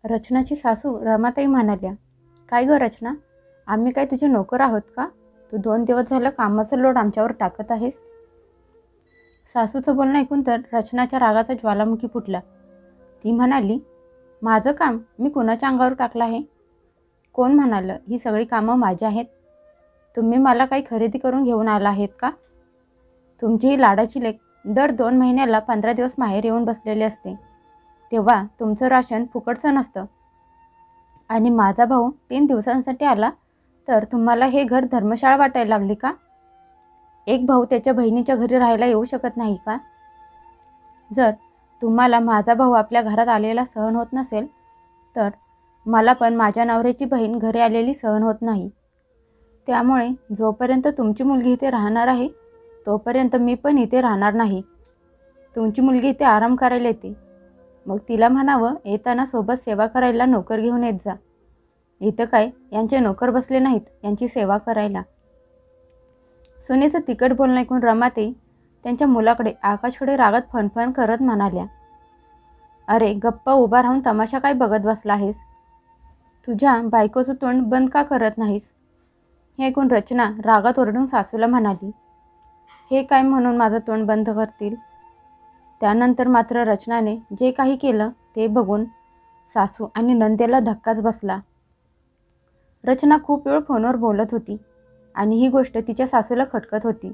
रचनाची सासू रमाताई म्हणाल्या, "काय गं रचना, आम्ही काय तुझे नोकर आहोत का? तू 2 दिवस झालं कामाचं लोड आमच्यावर टाकत आहेस." सासूचं बोलणं ऐकून तर रचनाच्या रागाचा ज्वालामुखी फुटला. ती म्हणाली, "माझं काम मी कुणाच्या अंगावर टाकलं आहे? कोण म्हणालं ही सगळी कामं माझी आहेत? तुम्ही मला काही खरेदी करून घेऊन आला आहेत का? तुमची ही लाडाची लेक दर 2 महिन्याला 15 दिवस माहेर येऊन बसलेले असते, तेव्हा तुमचं राशन फुकटचं नसतं. आणि माझा भाऊ 3 दिवसांसाठी आला तर तुम्हाला हे घर धर्मशाळा वाटायला लागली का? एक भाऊ त्याच्या बहिणीच्या घरी राहायला येऊ शकत नाही का? जर तुम्हाला माझा भाऊ आपल्या घरात आलेला सहन होत नसेल, तर मला पण माझ्या नवऱ्याची बहीण घरी आलेली सहन होत नाही. त्यामुळे जोपर्यंत तुमची मुलगी इथे राहणार आहे, तोपर्यंत मी पण इथे राहणार नाही. तुमची मुलगी इथे आराम करायला येते, मग तिला म्हणावं येताना सोबत सेवा करायला नोकर घेऊन येत जा. इथं काय यांचे नोकर बसले नाहीत यांची सेवा करायला." सुनेचं तिखट बोलणं ऐकून रमाताई त्यांच्या मुलाकडे आकाशकडे रागात फणफण करत म्हणाल्या, "अरे गप्पा उभा राहून तमाशा काय बघत बसला आहेस? तुझ्या बायकोचं तोंड बंद का करत नाहीस?" हे ऐकून रचना रागात ओरडून सासूला म्हणाली, "हे काय म्हणून माझं तोंड बंद करतील?" त्यानंतर मात्र रचनाने जे काही केलं ते बघून सासू आणि नंदेला धक्काच बसला. रचना खूप वेळ फोनवर बोलत होती आणि ही गोष्ट तिच्या सासूला खटकत होती.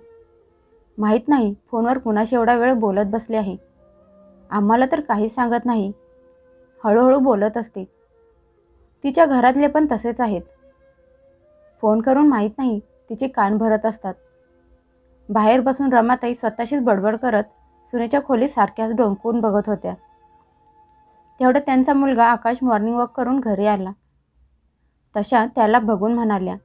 माहीत नाही फोनवर कुणाशी एवढा वेळ बोलत बसले आहे. आम्हाला तर काही सांगत नाही, हळूहळू बोलत असते. तिच्या घरातले पण तसेच आहेत. फोन करून माहीत नाही तिचे कान भरत असतात. बाहेर बसून रमाताई स्वतःशीच बडबड करत सुनेच्या खोलीत सारख्याच डोंकून बघत होत्या. तेवढ्यात त्यांचा मुलगा आकाश मॉर्निंग वॉक करून घरी आला. तशा त्याला बघून म्हणाल्या,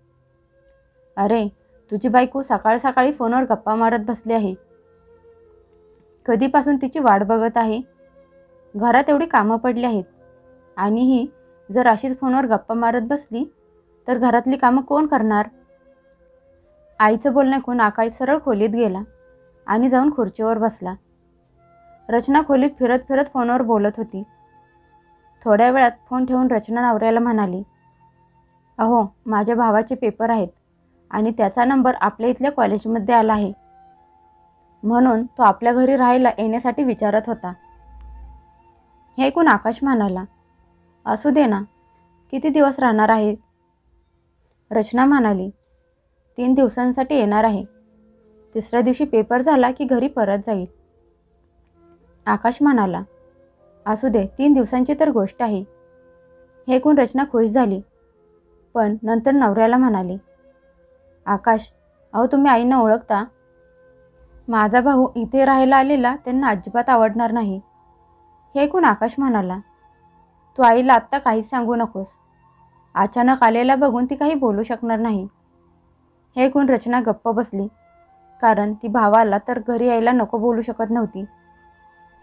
"अरे तुझी बायको सकाळ सकाळी फोनवर गप्पा मारत बसली आहे. कधीपासून तिची वाट बघत आहे. घरात एवढी कामं पडली आहेत आणि ही जर अशीच फोनवर गप्पा मारत बसली तर घरातली कामं कोण करणार?" आईचं बोलणं ऐकून आकाश सरळ खोलीत गेला आणि जाऊन खुर्चीवर बसला. रचना खोलीत फिरत फिरत फोनवर बोलत होती. थोड्या वेळात फोन ठेवून रचना नवऱ्याला म्हणाली, "अहो माझ्या भावाचे पेपर आहेत आणि त्याचा नंबर आपल्या इथल्या कॉलेजमध्ये आला आहे, म्हणून तो आपल्या घरी राहायला येण्यासाठी विचारत होता." हे ऐकून आकाश म्हणाला, "असू दे ना, किती दिवस राहणार आहे?" रचना म्हणाली, 3 दिवसांसाठी येणार आहे. तिसऱ्या दिवशी पेपर झाला की घरी परत जाईल. आकाश म्हणाला, "असू दे, 3 दिवसांची तर गोष्ट आहे." हे ऐकून रचना खुश झाली, पण नंतर नवऱ्याला म्हणाली, "आकाश, अहो तुम्ही आईंना ओळखता? माझा भाऊ इथे राहायला आलेला त्यांना अजिबात आवडणार नाही." हे ऐकून आकाश म्हणाला, "तू आईला आत्ता काहीच सांगू नकोस. अचानक आलेला बघून ती काही बोलू शकणार नाही." हे ऐकून रचना गप्प बसली, कारण ती भावाला तर घरी यायला नको बोलू शकत नव्हती.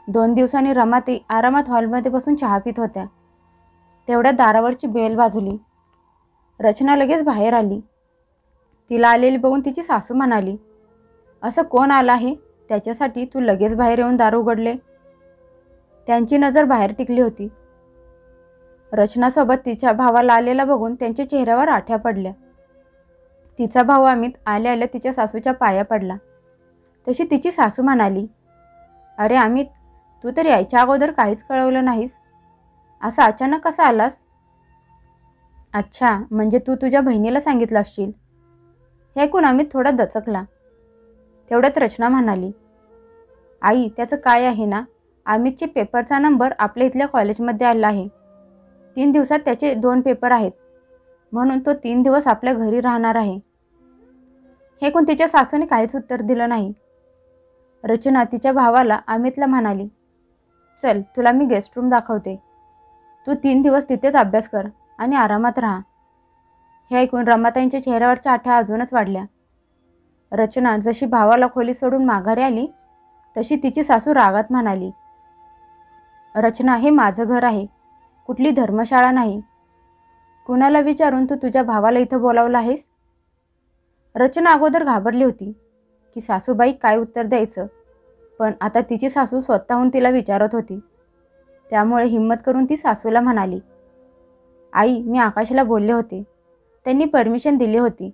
2 दिवसांनी रमाताई आरामात हॉलमध्ये बसून चहा पित होत्या. तेवढ्यात दारावरची बेल वाजली. रचना लगेच बाहेर आली. तिला आलेली बघून तिची सासू म्हणाली, "असं कोण आलं आहे त्याच्यासाठी तू लगेच बाहेर येऊन दार उघडले?" त्यांची नजर बाहेर टिकली होती. रचनासोबत तिच्या भावाला आलेला बघून त्यांच्या चेहऱ्यावर आठ्या पडल्या. तिचा भाऊ अमित आल्या आल्या तिच्या सासूच्या पाया पडला. तशी तिची सासू म्हणाली, "अरे अमित, तू तर यायच्या अगोदर काहीच कळवलं नाहीस. असं अचानक कसं आलास? अच्छा, म्हणजे तू तुझ्या बहिणीला सांगितलं असशील." हे ऐकून अमित थोडा दचकला. तेवढ्यात रचना म्हणाली, "आई, त्याचं काय आहे ना, अमितचे पेपरचा नंबर आपल्या इथल्या कॉलेजमध्ये आला आहे. 3 दिवसात त्याचे 2 पेपर आहेत, म्हणून तो 3 दिवस आपल्या घरी राहणार आहे." हे ऐकून तिच्या सासूने काहीच उत्तर दिलं नाही. रचना तिच्या भावाला अमितला म्हणाली, "चल, तुला मी गेस्ट रूम दाखवते. तू 3 दिवस तिथेच अभ्यास कर आणि आरामात राहा." हे ऐकून रमाताईंच्या चेहऱ्यावरच्या आठ्या अजूनच वाढल्या. रचना जशी भावाला खोली सोडून माघारी आली तशी तिची सासू रागात म्हणाली, "रचना, हे माझं घर आहे, कुठली धर्मशाळा नाही. कुणाला विचारून तू तुझ्या भावाला इथं बोलावलं आहेस?" रचना अगोदर घाबरली होती की सासूबाई काय उत्तर द्यायचं, पण आता तिची सासू स्वतःहून तिला विचारत होती. त्यामुळे हिम्मत करून ती सासूला म्हणाली, आई, मी आकाशला बोलले होते, त्यांनी परमिशन दिली होती.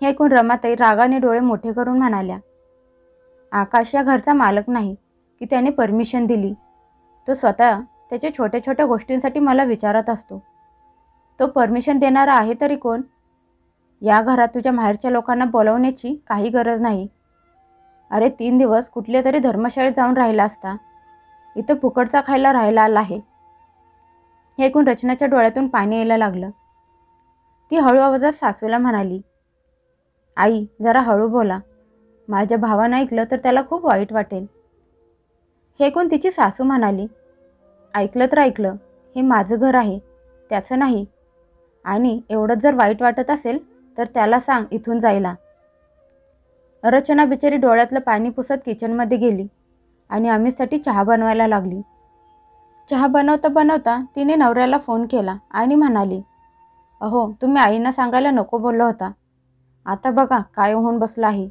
हे ऐकून रमाताई रागाने डोळे मोठे करून म्हणाल्या, आकाश या घरचा मालक नाही की त्याने परमिशन दिली. तो स्वतः त्याच्या छोट्या छोट्या गोष्टींसाठी मला विचारत असतो. तो परमिशन देणारा आहे तरी कोण? या घरात तुझ्या माहेरच्या लोकांना बोलवण्याची काही गरज नाही. अरे 3 दिवस कुठल्या तरी धर्मशाळेत जाऊन राहिला असता. इथं फुकटचा खायला राहायला आला आहे. हे ऐकून रचनाच्या डोळ्यातून पाणी यायला लागलं. ती हळू आवाजात सासूला म्हणाली, आई, जरा हळू बोला. माझ्या भावानं ऐकलं तर त्याला खूप वाईट वाटेल. हे ऐकून तिची सासू म्हणाली, ऐकलं तर ऐकलं, हे माझं घर आहे, त्याचं नाही. आणि एवढंच जर वाईट वाटत असेल तर त्याला सांग इथून जायला. रचना बिचारी डोळ्यातलं पाणी पुसत किचनमध्ये गेली आणि आम्हीसाठी चहा बनवायला लागली. चहा बनवता बनवता तिने नवऱ्याला फोन केला आणि म्हणाली, अहो, तुम्ही आईंना सांगायला नको बोलला होता. आता बघा काय होऊन बसलं आहे.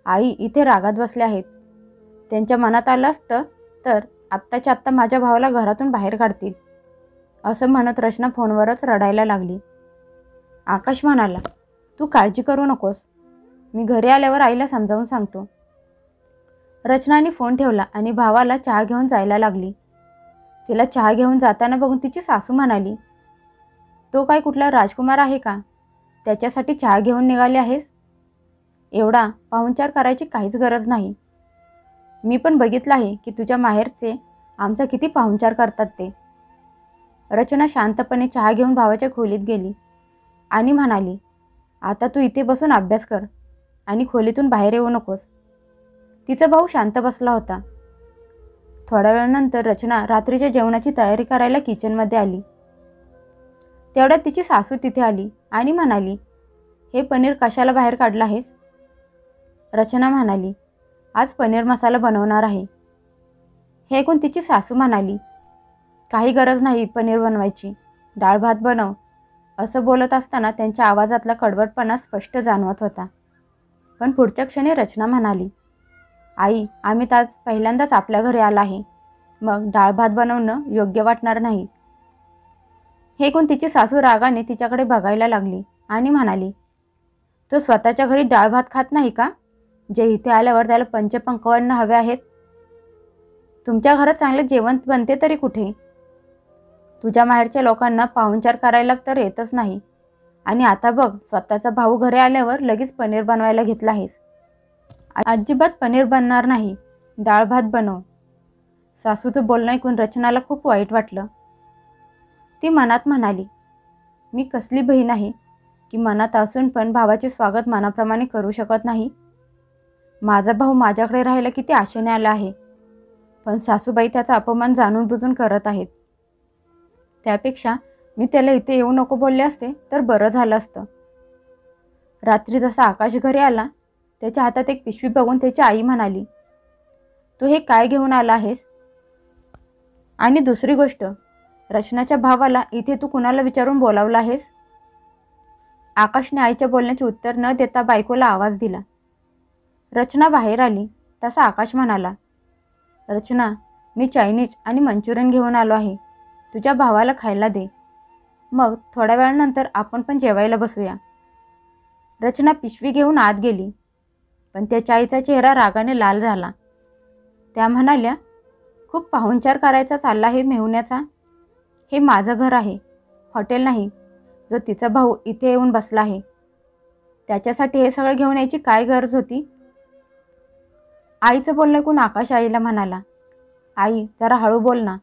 आई इथे रागात बसले आहेत. त्यांच्या मनात आलं असतं तर आत्ताच्या आत्ता माझ्या भावाला घरातून बाहेर काढतील. असं म्हणत रचना फोनवरच रडायला लागली. आकाश म्हणाला, तू काळजी करू नकोस, मी घरी आल्यावर आईला समजावून सांगतो. रचनाने फोन ठेवला आणि भावाला चहा घेऊन जायला लागली. तिला चहा घेऊन जाताना बघून तिची सासू म्हणाली, तो काय कुठला राजकुमार आहे का? त्याच्यासाठी चहा घेऊन निघाली आहेस? एवढा पाहुणचार करायची काहीच गरज नाही. मी पण बघितलं आहे की तुझ्या माहेरचे आमचा किती पाहुणचार करतात ते. रचना शांतपणे चहा घेऊन भावाच्या खोलीत गेली आणि म्हणाली, आता तू इथे बसून अभ्यास कर आणि खोलीतून बाहेर येऊ नकोस. तिचा भाऊ शांत बसला होता. थोड्या वेळानंतर रचना रात्रीच्या जेवणाची तयारी करायला किचनमध्ये आली. तेवढ्यात तिची सासू तिथे आली आणि म्हणाली, हे पनीर कशाला बाहेर काढलं आहेस? रचना म्हणाली, आज पनीर मसाला बनवणार आहे. हे ऐकून तिची सासू म्हणाली, काही गरज नाही पनीर बनवायची, डाळ भात बनव. असं बोलत असताना त्यांच्या आवाजातला कडवटपणा स्पष्ट जाणवत होता. पण पुढच्या क्षणी रचना म्हणाली, आई, आम्ही आज पहिल्यांदाच आपल्या घरी आला आहे, मग डाळ भात बनवणं योग्य वाटणार नाही. हे ऐकून तिची सासू रागाने तिच्याकडे बघायला लागली आणि म्हणाली, तो स्वतःच्या घरी डाळ भात खात नाही का, जे इथे आल्यावर त्याला पंचपक्वान्न हवे आहेत? तुमच्या घरात चांगले जेवण बनते तरी कुठे? तुझ्या माहेरच्या लोकांना पाहुणचार करायला तर येतच नाही आणि आता बघ स्वतःचा भाऊ घरी आल्यावर लगेच पनीर बनवायला घेतला आहेस. अजिबात पनीर बनणार नाही, डाळ भात बनव. सासूचं बोलणं ऐकून रचनाला खूप वाईट वाटलं. ती मनात म्हणाली, मी कसली बहीण आहे की मनात असून पण भावाचे स्वागत मनाप्रमाणे करू शकत नाही. माझा भाऊ माझ्याकडे राहायला किती आशेने आला आहे, पण सासूबाई त्याचा अपमान जाणून बुजून करत आहेत. त्यापेक्षा मी त्याला इथे येऊ नको बोलले असते तर बरं झालं असतं. रात्री जसा आकाश घरी आला त्याच्या हातात एक पिशवी बघून त्याची आई म्हणाली, तू हे काय घेऊन आला आहेस? आणि दुसरी गोष्ट, रचनाच्या भावाला इथे तू कुणाला विचारून बोलावलं आहेस? आकाशने आईच्या बोलण्याचे उत्तर न देता बायकोला आवाज दिला. रचना बाहेर आली तसा आकाश म्हणाला, रचना, मी चायनीज आणि मंचुरियन घेऊन आलो आहे, तुझ्या भावाला खायला दे. मग थोड्या वेळानंतर आपण पण जेवायला बसूया. रचना पिशवी घेऊन आत गेली, पण त्याच्या आईचा चेहरा रागाने लाल झाला. त्या म्हणाल्या, खूप पाहुणचार करायचा चालला आहे मेहुण्याचा. हे माझं घर आहे, हॉटेल नाही, जो तिचा भाऊ इथे येऊन बसला आहे. त्याच्यासाठी हे सगळं घेऊन यायची काय गरज होती? आईचं बोलणं ऐकून आकाश आईला म्हणाला, आई, जरा हळू बोल ना.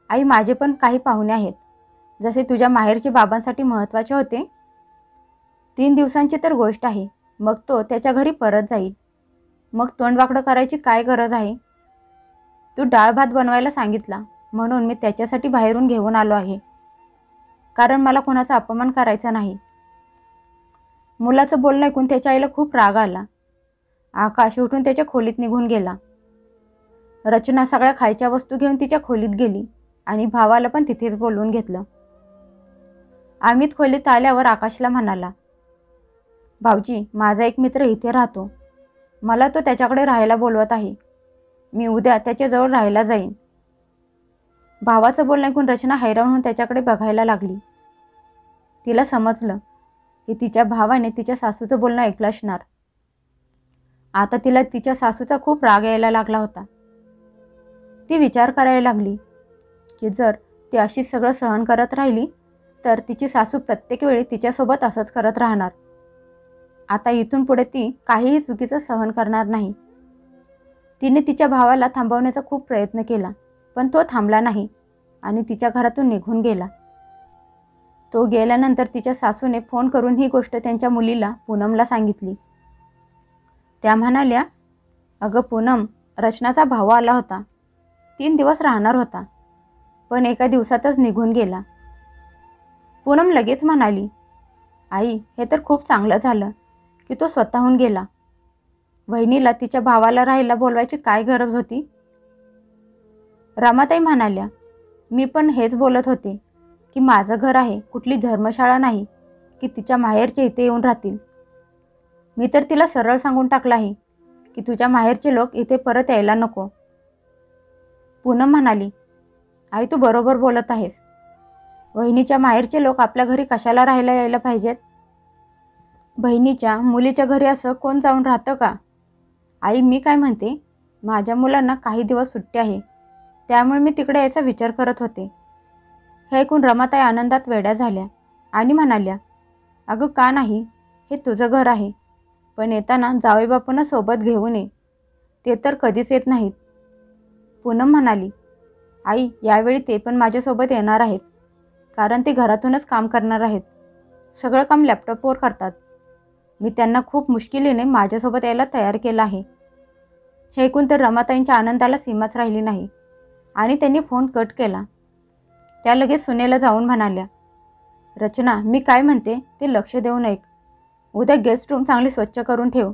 आई, माझे पण काही पाहुणे आहेत, जसे तुझ्या माहेरचे बाबांसाठी महत्त्वाचे होते. 3 दिवसांची तर गोष्ट आहे, मग तो त्याच्या घरी परत जाईल. मग तोंडवाकडं करायची काय गरज आहे? तू डाळ भात बनवायला सांगितला म्हणून मी त्याच्यासाठी बाहेरून घेऊन आलो आहे, कारण मला कोणाचा अपमान करायचा नाही. मुलाचं बोलणं ऐकून त्याच्या आईला खूप राग आला. आकाश उठून त्याच्या खोलीत निघून गेला. रचना सगळ्या खायच्या वस्तू घेऊन तिच्या खोलीत गेली आणि भावाला पण तिथेच बोलवून घेतलं. अमित खोलीत आल्यावर आकाशला म्हणाला, भाऊजी, माझा एक मित्र इथे राहतो, मला तो त्याच्याकडे राहायला बोलवत आहे. मी उद्या त्याच्याजवळ राहायला जाईन. भावाचं बोलणं ऐकून रचना हैराण होऊन त्याच्याकडे बघायला लागली. तिला समजलं की तिच्या भावाने तिच्या सासूचं बोलणं ऐकलं असणार. आता तिला तिच्या सासूचा खूप राग यायला लागला होता. ती विचार करायला लागली की जर ती अशीच सगळं सहन करत राहिली तर तिची सासू प्रत्येक वेळी तिच्यासोबत असंच करत राहणार. आता इथून पुढे ती काहीही चुकीचं सहन करणार नाही. तिने तिच्या भावाला थांबवण्याचा खूप प्रयत्न केला, पण तो थांबला नाही आणि तिच्या घरातून निघून गेला. तो गेल्यानंतर तिच्या सासूने फोन करून ही गोष्ट त्यांच्या मुलीला पूनमला सांगितली. त्या म्हणाल्या, अगं पूनम, रचनाचा भाऊ आला होता. 3 दिवस राहणार होता, पण एका दिवसातच निघून गेला. पूनम लगेच म्हणाली, आई, हे तर खूप चांगलं झालं की तो स्वतःहून गेला. वहिनीला तिच्या भावाला राहायला बोलवायची काय गरज होती? रमाताई म्हणाल्या, मी पण हेच बोलत होते की माझं घर आहे, कुठली धर्मशाळा नाही की तिच्या माहेरचे इथे येऊन राहतील. मी तर तिला सरळ सांगून टाकलं आहे की तुझ्या माहेरचे लोक इथे परत यायला नको. पूनम म्हणाली, आई, तू बरोबर बोलत आहेस. वहिनीच्या माहेरचे लोक आपल्या घरी कशाला राहायला यायला पाहिजेत? बहिणीच्या मुलीच्या घरी असं कोण जाऊन राहतं का? आई, मी काय म्हणते, माझ्या मुलांना काही दिवस सुट्टी आहे, त्यामुळे मी तिकडे यायचा विचार करत होते. हे ऐकून रमाताई आनंदात वेड्या झाल्या आणि म्हणाल्या, अगं का नाही, हे तुझं घर आहे, पण येताना जावईबापूंना सोबत घेऊन ये. ते तर कधीच येत नाहीत. पूनम म्हणाली, आई, यावेळी ते पण माझ्यासोबत येणार आहेत, कारण ते घरातूनच काम करणार आहेत. सगळं काम लॅपटॉपवर करतात. मी त्यांना खूप मुश्किलीने माझ्यासोबत यायला तयार केलं आहे. हे ऐकून तर रमाताईंच्या आनंदाला सीमाच राहिली नाही आणि त्यांनी फोन कट केला. त्या लगेच सुनेला जाऊन म्हणाल्या, रचना, मी काय म्हणते ते लक्ष देऊन ऐक. उद्या गेस्ट रूम चांगली स्वच्छ करून ठेव,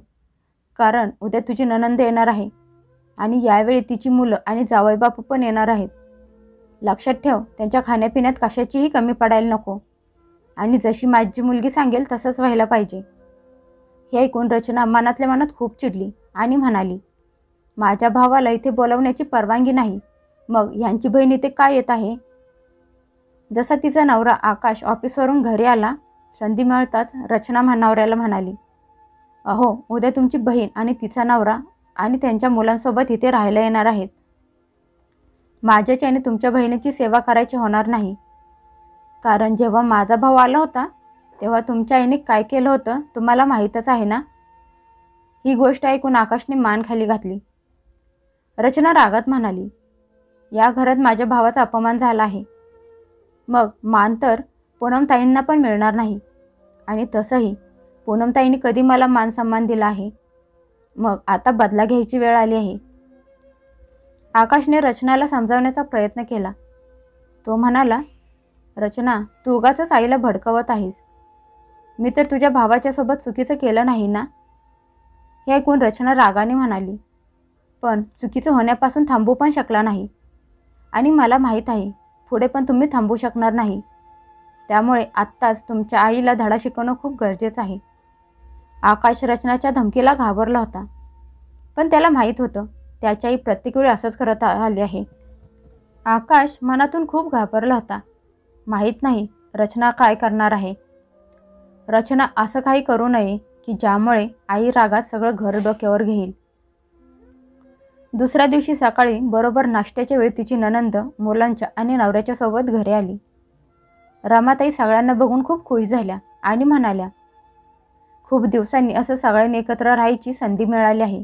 कारण उद्या तुझी नणंद येणार आहे आणि यावेळी तिची मुलं आणि जावईबापू पण येणार आहेत. लक्षात ठेव, त्यांच्या खाण्यापिण्यात कशाचीही कमी पडायला नको आणि जशी माझी मुलगी सांगेल तसंच व्हायला पाहिजे. हे ऐकून रचना मनातल्या मनात खूप चिडली आणि म्हणाली, माझ्या भावाला इथे बोलवण्याची परवानगी नाही, मग ह्यांची बहीण इथे काय येत आहे? जसा तिचा नवरा आकाश ऑफिसवरून घरी आला, संधी मिळताच रचना नवऱ्याला म्हणाली, अहो, उद्या तुमची बहीण आणि तिचा नवरा आणि त्यांच्या मुलांसोबत इथे राहायला येणार आहेत. माझ्याच्याने तुमच्या बहिणीची सेवा करायची होणार नाही, कारण जेव्हा माझा भाऊ आला होता तेव्हा तुमच्या आईने काय केलं होतं तुम्हाला माहीतच आहे ना. ही गोष्ट ऐकून आकाशने मान खाली घातली. रचना रागात म्हणाली, या घरात माझ्या भावाचा अपमान झाला आहे, मग मान तर पूनमताईंना पण मिळणार नाही. आणि तसंही पूनमताईंनी कधी मला मान सन्मान दिला आहे? मग आता बदला घ्यायची वेळ आली आहे. आकाशने रचनाला समजावण्याचा प्रयत्न केला. तो म्हणाला, रचना, तू उगाचच आईला भडकवत आहेस. मी तर तुझ्या भावाच्या सोबत चुकीचं केलं नाही ना. हे ऐकून रचना रागाने म्हणाली, पण चुकीचं होण्यापासून थांबू पण शकला नाही आणि मला माहीत आहे पुढे पण तुम्ही थांबू शकणार नाही. त्यामुळे आत्ताच तुमच्या आईला धडा शिकवणं खूप गरजेचं आहे. आकाश रचनाच्या धमकीला घाबरला होता, पण त्याला माहीत होतं त्याची आई प्रत्येक वेळी असंच करत आली आहे. आकाश मनातून खूप घाबरला होता. माहीत नाही रचना काय करणार आहे. रचना असं काही करू नये की ज्यामुळे आई रागात सगळं घर डोक्यावर घेईल. दुसऱ्या दिवशी सकाळी बरोबर नाश्त्याच्या वेळी तिची नणंद मुलांच्या आणि नवऱ्याच्या सोबत घरी आली. रमाताई सगळ्यांना बघून खूप खुश झाल्या आणि म्हणाल्या, खूप दिवसांनी असं सगळ्यांनी एकत्र राहायची संधी मिळाली आहे.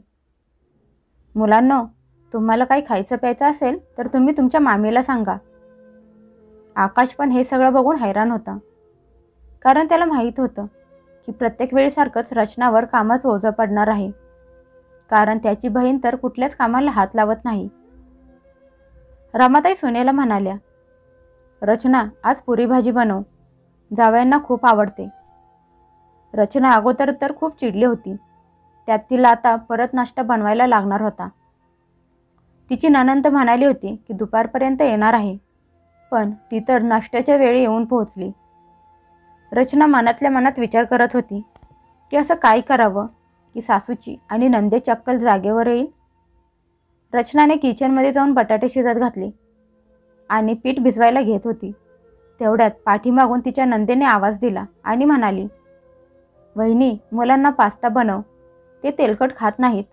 मुलांनो, तुम्हाला काही खायचं प्यायचं असेल तर तुम्ही तुमच्या मामीला सांगा. आकाश पण हे सगळं बघून हैराण होता, कारण त्याला माहीत होतं की प्रत्येक वेळीसारखंच रचनावर कामाचं ओझं पडणार आहे, कारण त्याची बहीण तर कुठल्याच कामाला हात लावत नाही. रमाताई सुनेला म्हणाल्या, रचना, आज पुरी भाजी बनव, जावयांना खूप आवडते. रचना अगोदर तर खूप चिडली होती, त्यात तिला आता परत नाश्ता बनवायला लागणार होता. तिची नणंद म्हणाली होती की दुपारपर्यंत येणार आहे, पण ती तर नाश्त्याच्या वेळी येऊन पोहोचली. रचना मनातल्या मनात विचार करत होती की असं काय करावं की सासूची आणि नंदेची अक्कल जागेवर येईल. रचनाने किचनमध्ये जाऊन बटाटे शिजत घातले आणि पीठ भिजवायला घेत होती. तेवढ्यात पाठीमागून तिच्या नंदेने आवाज दिला आणि म्हणाली, वहिनी, मुलांना पास्ता बनव, ते तेलकट खात नाहीत.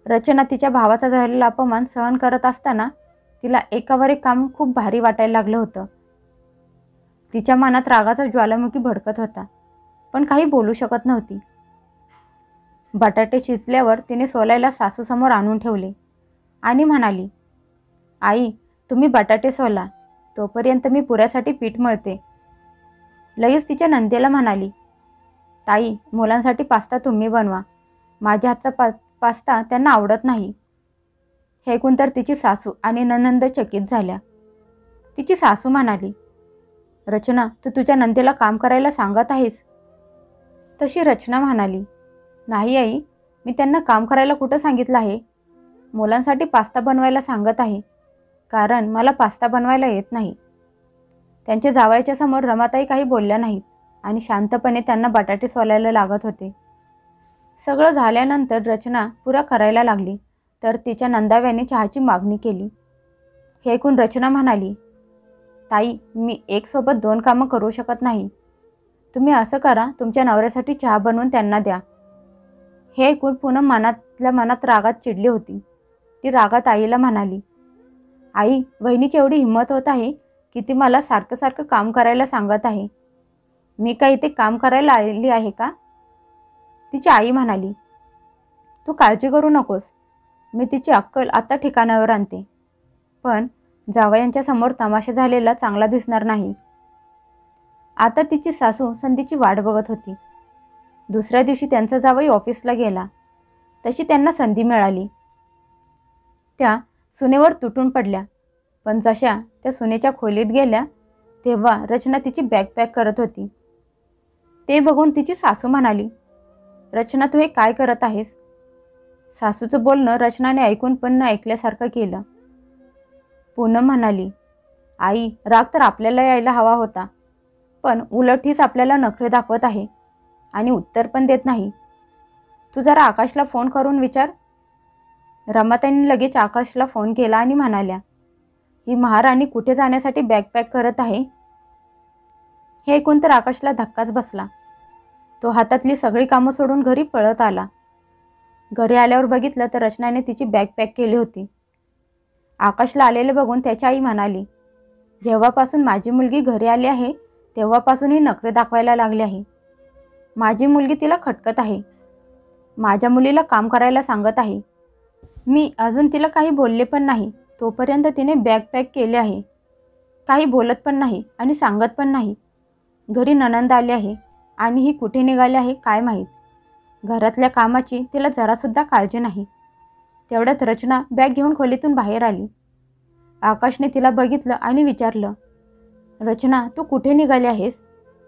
रचना तिच्या भावाचा झालेला अपमान सहन करत असताना तिला एकावर एक काम खूप भारी वाटायला लागलं होतं. तिच्या मनात रागाचा ज्वालामुखी भडकत होता, पण काही बोलू शकत नव्हती. बटाटे शिजल्यावर तिने सोलायला सासूसमोर आणून ठेवले आणि म्हणाली, आई, तुम्ही बटाटे सोला, तोपर्यंत मी पुऱ्यासाठी पीठ मळते. लगेच तिच्या नंदेला म्हणाली, ताई, मुलांसाठी पास्ता तुम्ही बनवा, माझ्या हातचा पास्ता त्यांना आवडत नाही. हे ऐकून तर तिची सासू आणि नणंद चकित झाल्या. तिची सासू म्हणाली, रचना, तू तुझ्या नंदेला काम करायला सांगत आहेस? तशी रचना म्हणाली, नाही आई, मी त्यांना काम करायला कुठं सांगितलं आहे. मुलांसाठी पास्ता बनवायला सांगत आहे, कारण मला पास्ता बनवायला येत नाही. त्यांच्या जावयाच्या समोर रमाताई काही बोलल्या नाहीत आणि शांतपणे त्यांना बटाटे सोलायला लागत होते. सगळं झाल्यानंतर रचना पुरा करायला लागली तर तिच्या नंदाव्याने चहाची मागणी केली. हे ऐकून रचना म्हणाली, ताई, मी एक सोबत 2 कामं करू शकत नाही. तुम्ही असं करा, तुमच्या नवऱ्यासाठी चहा बनवून त्यांना द्या. हे ऐकून पूनम मनातल्या मनात रागात चिडली होती. ती रागात आईला म्हणाली, आई, वहिनीची एवढी हिंमत होत आहे की ती मला सारखं सारखं काम करायला सांगत आहे. मी काही ते काम करायला आलेली आहे का? तिची आई म्हणाली, तू काळजी करू नकोस, मी तिची अक्कल आता ठिकाणावर आणते. पण जावयांच्या समोर तमाशा झालेला चांगला दिसणार नाही. आता तिची सासू संधीची वाट बघत होती. दुसऱ्या दिवशी त्यांचा जावई ऑफिसला गेला तशी त्यांना संधी मिळाली. त्या सुनेवर तुटून पडल्या, पण जशा त्या सुनेच्या खोलीत गेल्या तेव्हा रचना तिची बॅग पॅक करत होती. ते बघून तिची सासू म्हणाली, रचना, तू हे काय करत आहेस? सासूचं बोलणं रचनाने ऐकून पण न ऐकल्यासारखं केलं. पूनम म्हणाली, आई, राग तर आपल्याला यायला हवा होता, पण उलट हीच आपल्याला नखरे दाखवत आहे आणि उत्तर पण देत नाही. तू जरा आकाशला फोन करून विचार. रमाताईंनी लगेच आकाशला फोन केला आणि म्हणाल्या, ही महाराणी कुठे जाण्यासाठी बॅग पॅक करत आहे? हे ऐकून तर आकाशला धक्काच बसला. तो हातातली सगळी कामं सोडून घरी पळत आला. घरी आल्यावर बघितलं तर रचनाने तिची बॅग पॅक केली होती. आकाशला आलेले बघून त्याची आई म्हणाली, जेव्हापासून माझी मुलगी घरी आली आहे तेव्हापासून ही नखरे दाखवायला लागली आहे. माझी मुलगी तिला खटकत आहे, माझ्या मुलीला काम करायला सांगत आहे. मी अजून तिला काही बोलले पण नाही, तोपर्यंत तिने बॅग पॅक केले आहे. काही बोलत पण नाही आणि सांगत पण नाही. घरी नणंद आली आहे आणि ही कुठे निघाली आहे काय माहीत. घरातल्या कामाची तिला जरासुद्धा काळजी नाही. तेवढ्यात रचना बॅग घेऊन खोलीतून बाहेर आली. आकाशने तिला बघितलं आणि विचारलं, रचना, तू कुठे निघाली आहेस?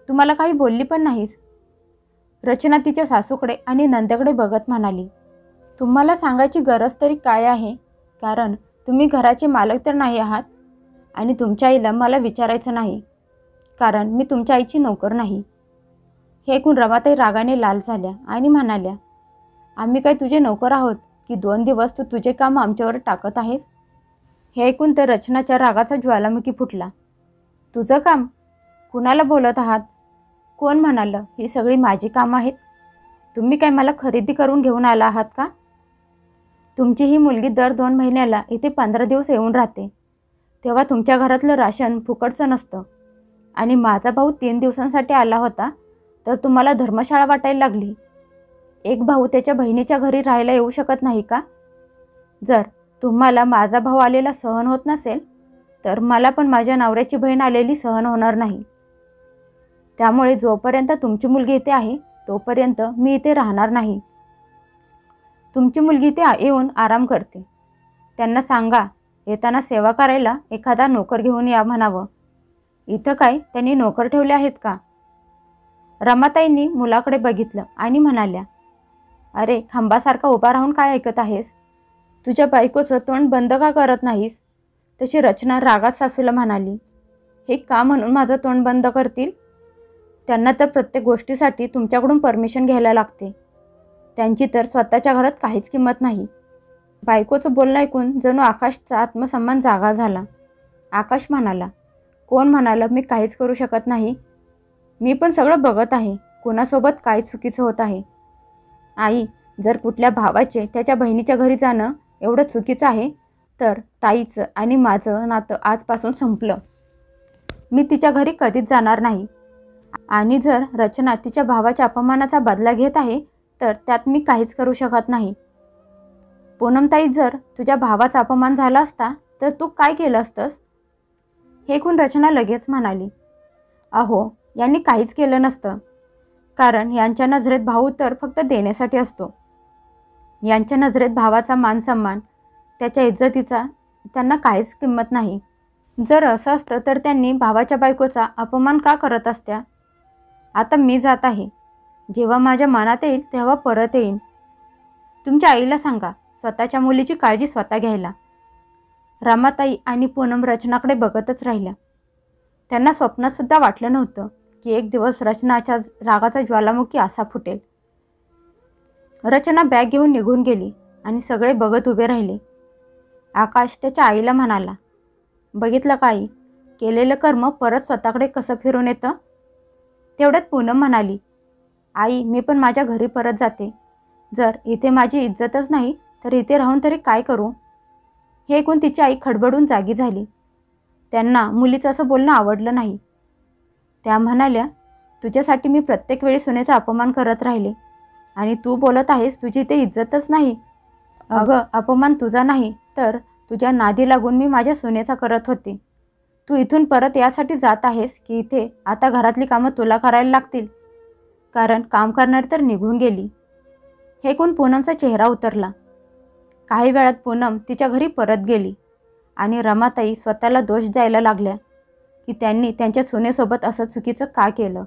तू मला काही बोलली पण नाहीस. रचना तिच्या सासूकडे आणि नंदेकडे बघत म्हणाली, तुम्हाला सांगायची गरज तरी काय आहे, कारण तुम्ही घराचे मालक तर नाही आहात आणि तुमच्या आईला मला विचारायचं नाही, कारण मी तुमच्या आईची नोकर नाही. हे ऐकून रमाताई रागाने लाल झाल्या आणि म्हणाल्या, आम्ही काय तुझे नोकर आहोत की 2 दिवस तू तुझे काम आमच्यावर टाकत आहेस? हे ऐकून तर रचनाच्या रागाचा ज्वालामुखी फुटला. तुझं काम? कुणाला बोलत आहात? कोण म्हणालं ही सगळी माझी कामं आहेत? तुम्ही काय मला खरेदी करून घेऊन आला आहात का? तुमची ही मुलगी दर 2 महिन्याला इथे 15 दिवस येऊन राहते, तेव्हा तुमच्या घरातलं राशन फुकटचं नसतं आणि माझा भाऊ 3 दिवसांसाठी आला होता तर तुम्हाला धर्मशाळा वाटायला लागली. एक भाऊ त्याच्या बहिणीच्या घरी राहायला येऊ शकत नाही का? जर तुम्हाला माझा भाऊ आलेला सहन होत नसेल तर मला पण माझ्या नवऱ्याची बहीण आलेली सहन होणार नाही. त्यामुळे जोपर्यंत तुमची मुलगी इथे आहे तोपर्यंत मी इथे राहणार नाही. तुमची मुलगी इथे येऊन आराम करते. त्यांना सांगा येताना सेवा करायला एखादा नोकर घेऊन या म्हणावं. इथं काय त्यांनी नोकर ठेवले आहेत का? रमाताईंनी मुलाकडे बघितलं आणि म्हणाल्या, अरे, खांबासारखा उभा राहून काय ऐकत आहेस? तुझ्या बायकोचं तोंड बंद का करत नाहीस? तशी रचना रागात सासूला म्हणाली, हे का म्हणून माझं तोंड बंद करतील? त्यांना तर प्रत्येक गोष्टीसाठी तुमच्याकडून परमिशन घ्यायला लागते. त्यांची तर स्वतःच्या घरात काहीच किंमत नाही. बायकोचं बोलणं ऐकून जणू आकाशचा आत्मसन्मान जागा झाला. आकाश म्हणाला, कोण म्हणालं मी काहीच करू शकत नाही? मी पण सगळं बघत आहे, कोणासोबत काय चुकीचं होत आहे. आई, जर कुठल्या भावाचे त्याच्या बहिणीच्या घरी जाणं एवढं चुकीचं आहे, तर ताईचं आणि माझं नातं आजपासून संपलं. मी तिच्या घरी कधीच जाणार नाही. आणि जर रचना तिच्या भावाच्या अपमानाचा बदला घेत आहे, तर त्यात मी काहीच करू शकत नाही. पूनमताई, जर तुझ्या भावाचा अपमान झाला असता तर तू काय केलं असतंस? हे ऐकून रचना लगेच म्हणाली, अहो, यांनी काहीच केलं नसतं. कारण यांच्या नजरेत भाऊ तर फक्त देण्यासाठी असतो. यांच्या नजरेत भावाचा मान सन्मान, त्याच्या इज्जतीचा त्यांना काहीच किंमत नाही. जर असं असतं तर त्यांनी भावाच्या बायकोचा अपमान का करत असत्या? आता मी जात आहे. जेव्हा माझ्या मनात येईल तेव्हा परत येईन. तुमच्या आईला सांगा स्वतःच्या मुलीची काळजी स्वतः घ्यायला. रमाताई आणि पूनम रचनाकडे बघतच राहिल्या. त्यांना स्वप्नातसुद्धा वाटलं नव्हतं की एक दिवस रचनाच्या रागाचा ज्वालामुखी असा फुटेल. रचना बॅग घेऊन निघून गेली आणि सगळे बघत उभे राहिले. आकाश त्याच्या आईला म्हणाला, बघितलं का आई, केलेलं कर्म परत स्वतःकडे कसं फिरून येतं? तेवढ्यात पूनम म्हणाली, आई, मी पण माझ्या घरी परत जाते. जर इथे माझी इज्जतच नाही तर इथे राहून तरी काय करू? हे ऐकून तिची आई खडबडून जागी झाली. त्यांना मुलीचं असं बोलणं आवडलं नाही. त्या म्हणाल्या, तुझ्यासाठी मी प्रत्येक वेळी सुनेचा अपमान करत राहिले आणि तू बोलत आहेस तुझी इथे इज्जतच नाही. अगं, अपमान तुझा नाही तर तुझ्या नादी लागून मी माझ्या सुनेचा करत होते. तू इथून परत यासाठी जात आहेस की इथे आता घरातली कामं तुला करायला लागतील? कारण काम करणारी तर निघून गेली. हे ऐकून पूनमचा चेहरा उतरला. काही वेळात पूनम तिच्या घरी परत गेली आणि रमाताई स्वतःला दोष द्यायला लागल्या की त्यांनी त्यांच्या सुनेसोबत असं चुकीचं का केलं.